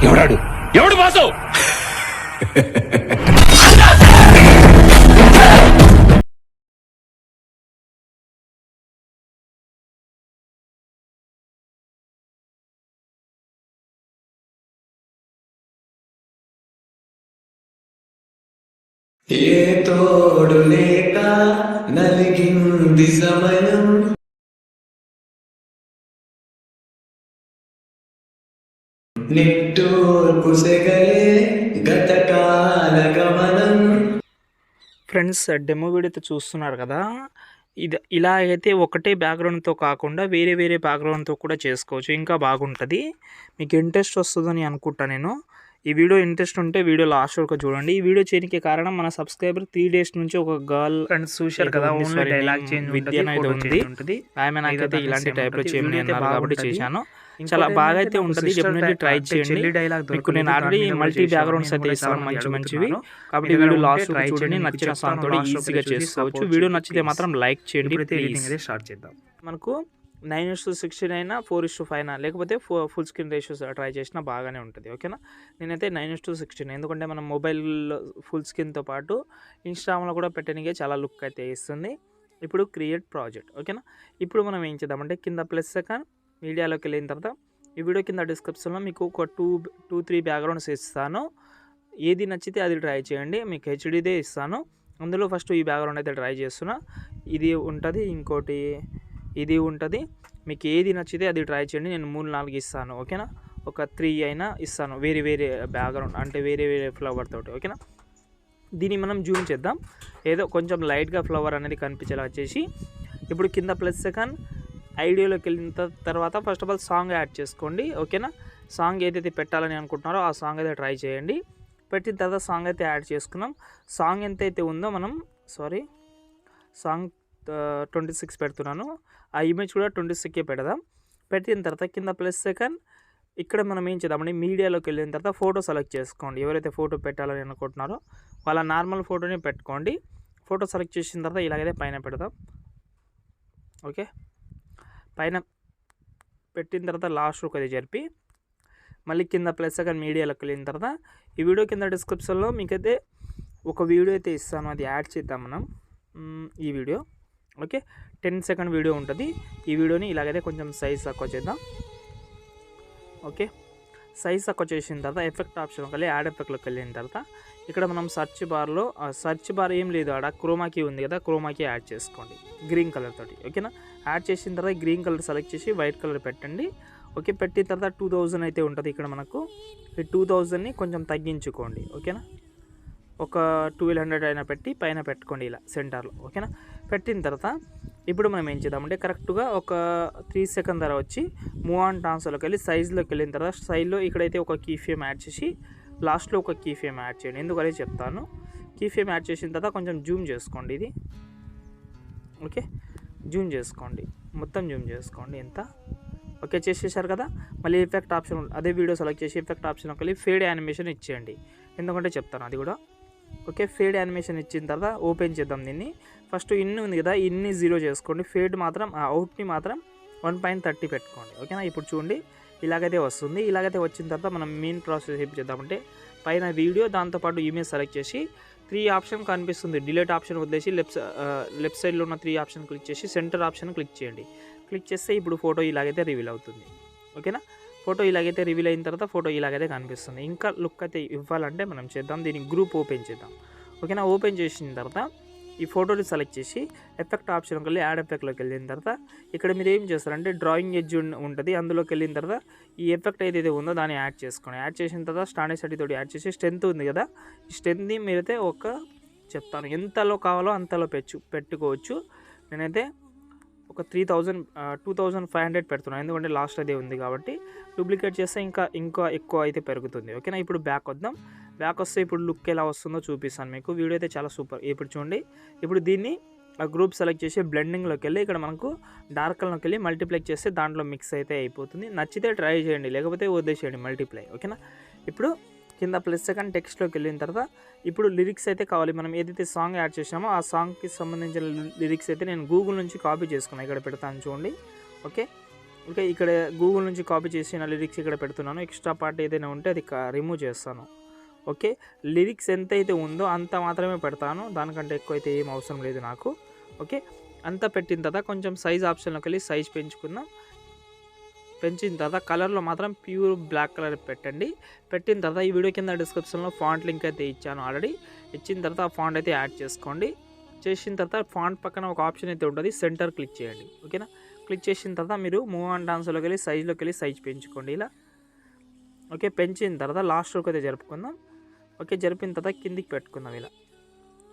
ఎవడాడు ఎవడు బాసు? ఏ తోడు లేక నలిగింది సమయం, నిట్టూర్పు సెగలే గతకాల గమనం. ఫ్రెండ్స్, డెమో వీడియో చూస్తున్నారు కదా, ఇది ఇలా అయితే ఒకటే బ్యాక్గ్రౌండ్తో కాకుండా వేరే వేరే బ్యాక్గ్రౌండ్తో కూడా చేసుకోవచ్చు, ఇంకా బాగుంటుంది. మీకు ఇంట్రెస్ట్ వస్తుందని అనుకుంటా నేను. ఈ వీడియో ఇంట్రెస్ట్ ఉంటే వీడియో లాస్ట్ వరకు చూడండి. ఈ వీడియో చేయడానికి కారణం మన సబ్స్క్రైబర్ 3 days నుంచి ఒక గర్ల్ ఫ్రెండ్స్ చూశారు కదా, ఓన్లీ డైలాగ్ చేంజ్ విద్య అనేది ఉంది. ఆమె నాకైతే ఇలాంటి టైప్లో చేయమని అన్నారు కాబట్టి చేశాను. చాలా బాగా అయితే ఉంటుంది, డెఫినెట్లీ ట్రై చేయండి. మీకు నేను ఆల్రెడీ మల్టీ బ్యాక్గ్రౌండ్స్ అయితే ఇస్తాను మంచివి. కాబట్టి వీడియో లాస్ట్ ట్రై చేయండి. నచ్చిన సాంగ్ తోటి ఈజీగా చేసుకోవచ్చు. వీడియో నచ్చితే మాత్రం లైక్ చేయండి ప్లీజ్. స్టార్ట్ చేద్దాం. మనకు 9:16 అయినా 4:5 అయినా లేకపోతే ఫుల్ స్క్రీన్ రేషియోస్ ట్రై చేసినా బాగానే ఉంటుంది. ఓకేనా, నేనైతే 9:16, ఎందుకంటే మనం మొబైల్ ఫుల్ స్క్రీన్తో పాటు ఇన్స్టాగ్రామ్లో కూడా పెట్టడానికి చాలా లుక్ అయితే ఇస్తుంది. ఇప్పుడు క్రియేట్ ప్రాజెక్ట్. ఓకేనా, ఇప్పుడు మనం ఏం చేద్దామంటే కింద ప్లస్ సెకండ్ మీడియాలోకి వెళ్ళిన తర్వాత ఈ వీడియో కింద డిస్క్రిప్షన్లో మీకు ఒక 2-3 బ్యాక్గ్రౌండ్స్ ఇస్తాను. ఏది నచ్చితే అది ట్రై చేయండి. మీకు హెచ్డీదే ఇస్తాను. అందులో ఫస్ట్ ఈ బ్యాక్గ్రౌండ్ అయితే ట్రై చేస్తున్నా. ఇది ఉంటుంది, ఇంకోటి ఇది ఉంటుంది. మీకు ఏది నచ్చితే అది ట్రై చేయండి. నేను 3-4 ఇస్తాను. ఓకేనా, ఒక 3 అయినా ఇస్తాను వేరే వేరే బ్యాక్గ్రౌండ్, అంటే వేరే వేరే ఫ్లవర్ తోటి. ఓకేనా, దీన్ని మనం జూమ్ చేద్దాం. ఏదో కొంచెం లైట్గా ఫ్లవర్ అనేది కనిపించేలా వచ్చేసి ఇప్పుడు కింద ప్లస్ సెకండ్ ఐడియోలోకి వెళ్ళిన తర్వాత first of all song add చేసుకోండి. ఓకేనా, సాంగ్ ఏదైతే పెట్టాలని అనుకుంటున్నారో ఆ సాంగ్ అయితే ట్రై చేయండి. పెట్టిన తర్వాత సాంగ్ అయితే యాడ్ చేసుకున్నాం. సాంగ్ ఎంత అయితే ఉందో మనం సాంగ్ 26 పెడుతున్నాను. ఆ ఇమేజ్ కూడా 26 పెడదాం. పెట్టిన తర్వాత కింద ప్లస్ సెకండ్ ఇక్కడ మనం ఏం చేద్దామంటే మీడియాలోకి వెళ్ళిన తర్వాత ఫోటో సెలెక్ట్ చేసుకోండి. ఎవరైతే ఫోటో పెట్టాలని అనుకుంటున్నారో వాళ్ళ నార్మల్ ఫోటోని పెట్టుకోండి. ఫోటో సెలెక్ట్ చేసిన తర్వాత ఇలాగైతే పైన పెడదాం. ఓకే, పైన పెట్టిన తర్వాత లాస్ట్ అది జరిపి మళ్ళీ కింద ప్లస్ సెకండ్ మీడియాలోకి వెళ్ళిన తర్వాత ఈ వీడియో కింద డిస్క్రిప్షన్లో మీకైతే ఒక వీడియో అయితే ఇస్తాను, అది యాడ్ చేద్దాం మనం. ఈ వీడియో ఓకే 10 సెకండ్ వీడియో ఉంటుంది. ఈ వీడియోని ఇలాగైతే కొంచెం సైజ్ తక్కువ చేద్దాం. ఓకే, సైజ్ తక్కువ చేసిన తర్వాత ఎఫెక్ట్ ఆప్షన్కి వెళ్ళి యాడ్ ఎఫెక్ట్లోకి వెళ్ళిన తర్వాత ఇక్కడ మనం సర్చ్ బార్ ఏం లేదు, ఆడ క్రోమాకీ ఉంది కదా, క్రోమాకీ యాడ్ చేసుకోండి గ్రీన్ కలర్ తోటి. ఓకేనా, యాడ్ చేసిన తర్వాత గ్రీన్ కలర్ సెలెక్ట్ చేసి వైట్ కలర్ పెట్టండి. ఓకే, పెట్టిన తర్వాత 2000 అయితే ఉంటుంది ఇక్కడ మనకు. ఈ 2000ని కొంచెం తగ్గించుకోండి. ఓకేనా, ఒక 1200 అయినా పెట్టి పైన పెట్టుకోండి ఇలా సెంటర్లో. ఓకేనా, పెట్టిన తర్వాత ఇప్పుడు మనం ఏం చేద్దామంటే కరెక్ట్గా ఒక 3 సెకండ్ ధర వచ్చి మూవ్ ఆన్ ట్రాన్స్ఫర్లోకి వెళ్ళి సైజ్లోకి వెళ్ళిన తర్వాత సైజ్లో ఇక్కడైతే ఒక కీ ఫ్రేమ్ యాడ్ చేసి లాస్ట్లో ఒక కీ ఫ్రేమ్ యాడ్ చేయండి. ఎందుకనే చెప్తాను. కీ ఫ్రేమ్ యాడ్ చేసిన తర్వాత కొంచెం జూమ్ చేసుకోండి ఇది. ఓకే, జూమ్ చేసుకోండి, మొత్తం జూమ్ చేసుకోండి ఎంత. ఓకే, చేసేసారు కదా. మళ్ళీ ఎఫెక్ట్ ఆప్షన్ అదే వీడియో సెలెక్ట్ చేసి ఎఫెక్ట్ ఆప్షన్కి వెళ్ళి ఫేడ్ యానిమేషన్ ఇచ్చేయండి. ఎందుకంటే చెప్తాను అది కూడా. ఓకే, ఫేడ్ యానిమేషన్ ఇచ్చిన తర్వాత ఓపెన్ చేద్దాం దీన్ని. ఫస్ట్ ఇన్ ఉంది కదా, ఇన్ని 0 చేసుకోండి. ఫేడ్ మాత్రం అవుట్ని మాత్రం 1.30 పెట్టుకోండి. ఓకేనా, ఇప్పుడు చూడండి ఇలాగైతే వస్తుంది. ఇలాగైతే వచ్చిన తర్వాత మనం మెయిన్ ప్రాసెస్ ఏం చేద్దామంటే పైన వీడియో దాంతోపాటు ఇమేజ్ సెలెక్ట్ చేసి 3 ఆప్షన్ కనిపిస్తుంది. డిలీట్ ఆప్షన్ వదిలేసి లెఫ్ట్ సైడ్లో ఉన్న 3 ఆప్షన్ క్లిక్ చేసి సెంటర్ ఆప్షన్ క్లిక్ చేయండి. క్లిక్ చేస్తే ఇప్పుడు ఫోటో ఇలాగైతే రివీల్ అవుతుంది. ఓకేనా, ఫోటో ఇలాగైతే రివీల్ అయిన తర్వాత ఫోటో ఇలాగైతే కనిపిస్తుంది. ఇంకా లుక్ అయితే ఇవ్వాలంటే మనం చేద్దాం, దీన్ని గ్రూప్ ఓపెన్ చేద్దాం. ఓకేనా, ఓపెన్ చేసిన తర్వాత ఈ ఫోటోని సెలెక్ట్ చేసి ఎఫెక్ట్ ఆప్షన్కి వెళ్ళి యాడ్ ఎఫెక్ట్లోకి వెళ్ళిన తర్వాత ఇక్కడ మీరు ఏం చేస్తారంటే డ్రాయింగ్ ఎడ్జ్ ఉంటుంది, అందులోకి వెళ్ళిన తర్వాత ఈ ఎఫెక్ట్ ఏదైతే ఉందో దాన్ని యాడ్ చేసుకోండి. యాడ్ చేసిన తర్వాత స్టాండర్డ్ తోటి యాడ్ చేసి స్ట్రెంత్ ఉంది కదా, ఈ స్ట్రెంత్ని మీరైతే చెప్తాను ఎంతలో కావాలో అంతలో పెట్టుకోవచ్చు. నేనైతే ఒక 2500 పెడుతున్నాను, ఎందుకంటే లాస్ట్ అదే ఉంది కాబట్టి. డూప్లికేట్ చేస్తే ఇంకా ఎక్కువ అయితే పెరుగుతుంది. ఓకేనా, ఇప్పుడు బ్యాక్ వద్దాం. బ్యాక్ వస్తే ఇప్పుడు లుక్ ఎలా వస్తుందో చూపిస్తాను మీకు. వీడియో అయితే చాలా సూపర్. ఇప్పుడు చూడండి, ఇప్పుడు దీన్ని ఆ గ్రూప్ సెలెక్ట్ చేసి బ్లెండింగ్లోకి వెళ్ళి ఇక్కడ మనకు డార్క్ కలర్లోకి వెళ్ళి మల్టిప్లై చేస్తే దాంట్లో మిక్స్ అయితే అయిపోతుంది. నచ్చితే ట్రై చేయండి, లేకపోతే వదిలేసేయండి మల్టిప్లై. ఓకేనా, ఇప్పుడు కింద ప్లస్ సెకండ్ టెక్స్ట్లోకి వెళ్ళిన తర్వాత ఇప్పుడు లిరిక్స్ అయితే కావాలి. మనం ఏదైతే సాంగ్ యాడ్ చేసామో ఆ సాంగ్కి సంబంధించిన లిరిక్స్ అయితే నేను గూగుల్ నుంచి కాపీ చేసుకున్నాను, ఇక్కడ పెడతాను చూడండి. ఓకే, ఓకే, ఇక్కడ గూగుల్ నుంచి కాపీ చేసి నా లిరిక్స్ ఇక్కడ పెడుతున్నాను. ఎక్స్ట్రా పార్ట్ ఏదైనా ఉంటే అది రిమూవ్ చేస్తాను. ఓకే, లిరిక్స్ ఎంత అయితే ఉందో అంత మాత్రమే పెడతాను, దానికంటే ఎక్కువ అయితే ఏం అవసరం లేదు నాకు. ఓకే, అంతా పెట్టిన తర్వాత కొంచెం సైజ్ ఆప్షన్లోకి వెళ్ళి సైజ్ పెంచుకుందాం. పెంచిన తర్వాత కలర్లో మాత్రం ప్యూర్ బ్లాక్ కలర్ పెట్టండి. పెట్టిన తర్వాత ఈ వీడియో కింద డిస్క్రిప్షన్లో ఫాంట్ లింక్ అయితే ఇచ్చాను ఆల్రెడీ. ఇచ్చిన తర్వాత ఆ ఫాంట్ అయితే యాడ్ చేసుకోండి. చేసిన తర్వాత ఫాంట్ పక్కన ఒక ఆప్షన్ అయితే ఉంటుంది, సెంటర్ క్లిక్ చేయండి. ఓకేనా, క్లిక్ చేసిన తర్వాత మీరు మూవ్ అండ్ డాన్స్లోకి వెళ్ళి సైజ్లోకి వెళ్ళి సైజ్ పెంచుకోండి ఇలా. ఓకే, పెంచిన తర్వాత లాస్ట్ వరకు అయితే జరుపుకుందాం. ఓకే, జరిపిన తర్వాత కిందికి పెట్టుకుందాం ఇలా.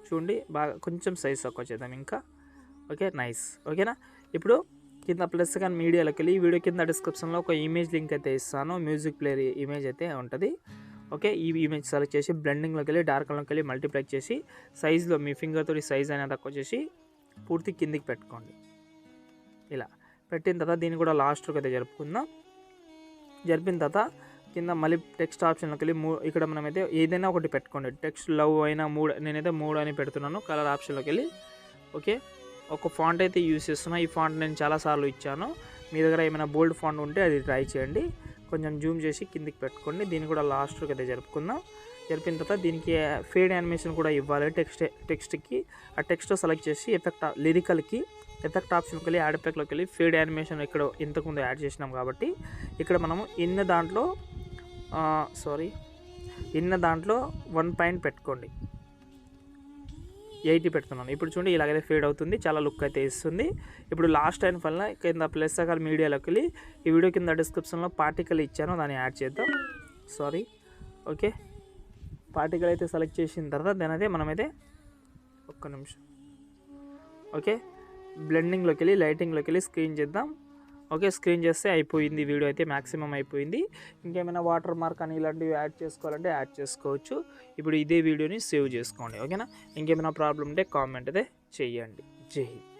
చూడండి, బాగా కొంచెం సైజ్ తక్కువ చేద్దాం ఇంకా. Okay, nice. ఓకేనా, ఇప్పుడు కింద ప్లస్ కానీ మీడియాలోకి వెళ్ళి ఈ వీడియో కింద డిస్క్రిప్షన్లో ఒక ఇమేజ్ లింక్ అయితే ఇస్తాను, మ్యూజిక్ ప్లేయర్ ఇమేజ్ అయితే ఉంటుంది. ఓకే, ఈ ఇమేజ్ సెలెక్ట్ చేసి బ్లెండింగ్లోకి వెళ్ళి డార్క్లోకి వెళ్ళి మల్టిప్లై చేసి సైజ్లో మీ ఫింగర్ తోటి సైజ్ అయినా తక్కువ చేసి పూర్తి కిందికి పెట్టుకోండి ఇలా. పెట్టిన తర్వాత దీన్ని కూడా లాస్ట్కి అయితే జరుపుకుందాం. జరిపిన తర్వాత కింద మళ్ళీ టెక్స్ట్ ఆప్షన్లోకి వెళ్ళి ఇక్కడ మనమైతే ఏదైనా ఒకటి పెట్టుకోండి. టెక్స్ట్ లవ్ అయినా 3, నేనైతే 3 అని పెడుతున్నాను. కలర్ ఆప్షన్లోకి వెళ్ళి ఓకే, ఒక ఫాంట్ అయితే యూస్ చేస్తున్నా. ఈ ఫాంట్ నేను చాలాసార్లు ఇచ్చాను. మీ దగ్గర ఏమైనా బోల్డ్ ఫాంట్ ఉంటే అది ట్రై చేయండి. కొంచెం జూమ్ చేసి కిందికి పెట్టుకోండి. దీన్ని కూడా లాస్ట్కి అయితే జరుపుకుందాం. జరిపిన తర్వాత దీనికి ఫేడ్ యానిమేషన్ కూడా ఇవ్వాలి టెక్స్ట్కి. ఆ టెక్స్ట్ సెలెక్ట్ చేసి లిరికల్కి ఎఫెక్ట్ ఆప్షన్కి వెళ్ళి యాడ్ ఎఫెక్ట్లోకి వెళ్ళి ఫేడ్ యానిమేషన్ ఇక్కడ ఇంతకుముందు యాడ్ చేసినాం కాబట్టి ఇక్కడ మనము ఇన్న దాంట్లో 1 పాయింట్ పెట్టుకోండి. 80 పెడుతున్నాను. ఇప్పుడు చూడండి ఇలాగైతే ఫేడ్ అవుతుంది, చాలా లుక్ అయితే ఇస్తుంది. ఇప్పుడు లాస్ట్ అండ్ ఫైనల్ కింద ప్లస్ సకాల మీడియాలోకి వెళ్ళి ఈ వీడియో కింద డిస్క్రిప్షన్లో పార్టికల్ ఇచ్చాను, దాన్ని యాడ్ చేద్దాం. ఓకే, పార్టికల్ అయితే సెలెక్ట్ చేసిన తర్వాత దాని అయితే మనమైతే ఒక్క నిమిషం. ఓకే, బ్లెండింగ్లోకి వెళ్ళి లైటింగ్లోకి వెళ్ళి స్క్రీన్ చేద్దాం. ఓకే, స్క్రీన్ చేస్తే అయిపోయింది, వీడియో అయితే మ్యాక్సిమం అయిపోయింది. ఇంకేమైనా వాటర్ మార్క్ అని ఇలాంటివి యాడ్ చేసుకోవాలంటే యాడ్ చేసుకోవచ్చు. ఇప్పుడు ఇదే వీడియోని సేవ్ చేసుకోండి. ఓకేనా, ఇంకేమైనా ప్రాబ్లం ఉంటే కామెంట్ అయితే చేయండి. జై హింద్.